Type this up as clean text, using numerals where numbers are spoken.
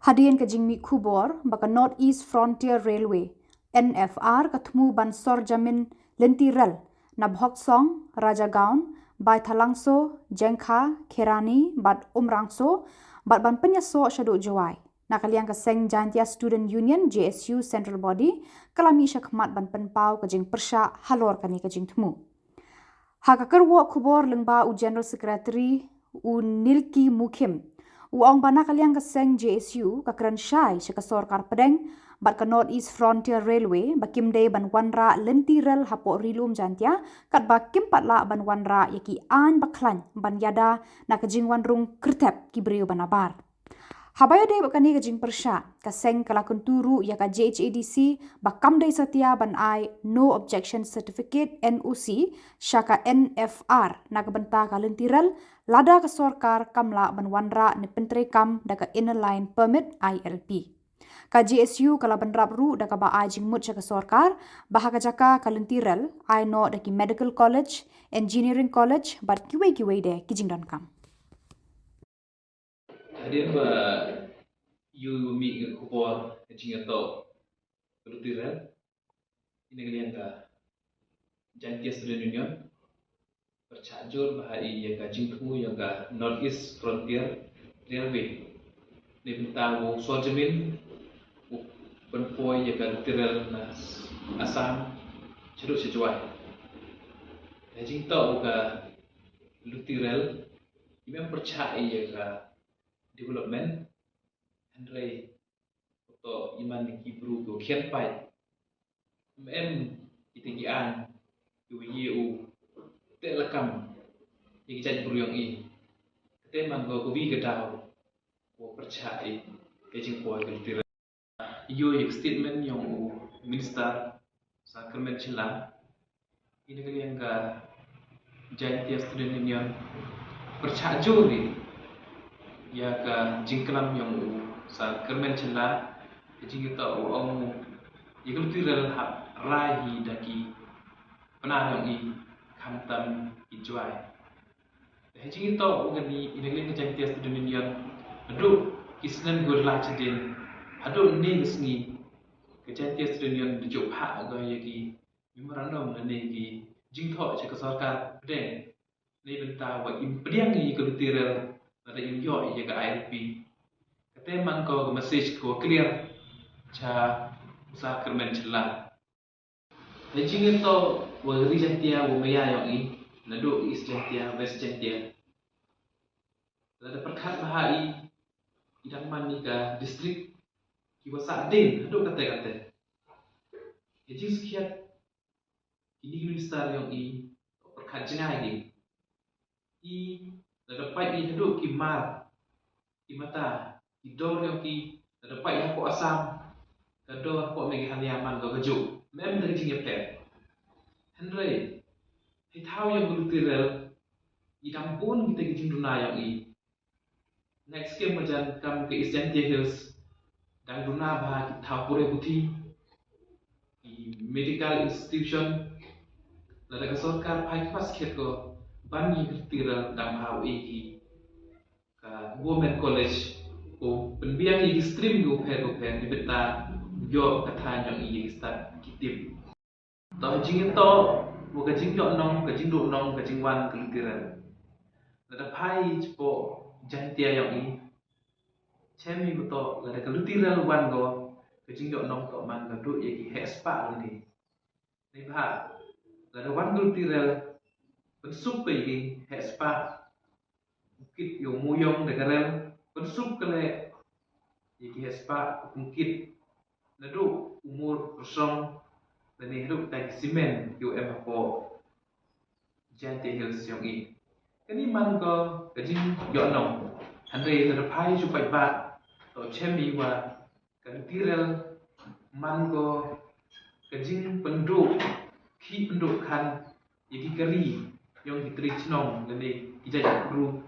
Hadian ke Jingmi Kubor baka North East Frontier Railway NFR ketemu Bansor Jamin Lentirel Nabhok Song Raja Gaon Bai Thalangso Jengkha Kherani Bat Umrangso Bat Ban Penyaso Syaduk Jawai Nakaliang ke Seng Jantia Student Union JSU Central Body Kalami Syakmat Ban Penpau ke Jing Persya Halor kani ke Jing Temu Hakakerwo Kubor Lengba U General Secretary U Nilki Mukim Uang bana kaliang ke Seng JSU ka keran syai syakasor kar pedeng bat ke North East Frontier Railway bakim day ban wanra lentirel hapok rilum jantia kat bakim patla ban wanra yaki an baklan ban yada na kejing wanrung kertep kibriu banabar. Habaya day bakani kejing persya ka Seng kalakun turu ya ka JHADC bakam day setia ban ai no objection certificate NOC syaka NFR na kebenta ka lentirel lada ke sorkar kamla ban wanra ni pentrekam daka inner line permit ILP. Ka GSU kala ban rabru daka ba ajing mut ke sorkar bahaka jaka kalentirel I know daki medical college, engineering college bat kiwe de kijing dan kam. Hadir ba you mi ke kupor kijing atau kalentirel ini kalian ka Jantia Student Union bercajur bahai yang kajing temu yang ka North East Frontier Railway ni bintang wo Sojamin penpoi yang ka Tirel na Assam Chaduk Sejuai kajing tau ka Lutirel imam percaya yang ka development andrei atau iman ni bru go kian pai itigian UU telekam yang jadi beruang ini teman gua gobi gedau gua percaya kecing kuat gitu iyo statement yang minister Sakramen Chila ini kali yang ga Jantia Student Union percaya juri ya ka jingklam yang Sakramen Chila kecing kita orang itu tidak rahi daki pernah yang ini kantam ijuai. Hejing itu ugani inagling Jantia Student Union. Aduh kisnan gurla cedin. Aduh ni ngi Jantia Student Union dijuk hak agak yaki memorandum negi jingtho cek sarkar pedeng. Ni benta wa impediang ni kelutirel ada imyo ya ke ILP. Kata man ko message ko clear cha usaha kermen celah. Hejing itu wari Jantia wumaya yang ini nado East Jantia West Jantia ada perkat bahai idang manika distrik kiwasa din nado kata hejing sekian ini minister yang ini perkat jengai ini ada pai ini nado kimar kimata idor yang ki ada pai yang ko asam kador ko megi haniaman go gajuk mem dari jingnya pet Henry, hitau yang bertirel, idam pun kita kijing duna yang i. Next game macam kam ke East Jantia Hills, dan duna bah hitau pure putih, di medical institution, lada ke sorkar pai pas kiat ko bani bertirel dam hau igi, ke Women College, ko penbiang igi stream go per di beta yo kata yang igi start kitip. Tau jing itu bukan jing dok nong, kajing dok nong, kajing wan kelitiran. Lada pai cepo Jantia yang ini. Cemi betul lada kelitiran wan go, kajing dok nong tok man gadu yaki hespa ni. Ni bah, lada wan kelitiran pensup ke yaki hespa. Mungkin yo muyong dekarel pensup kele yaki hespa mungkin nadu umur kosong dan hidup dari simen UM po Jantia Hills yang ini. Kini man ko kajing yonong, andre terpai supaya bat atau cemi wa kantirel man ko kajing penduk ki penduk kan yaki kari yang diteri cenong dan dijajak kru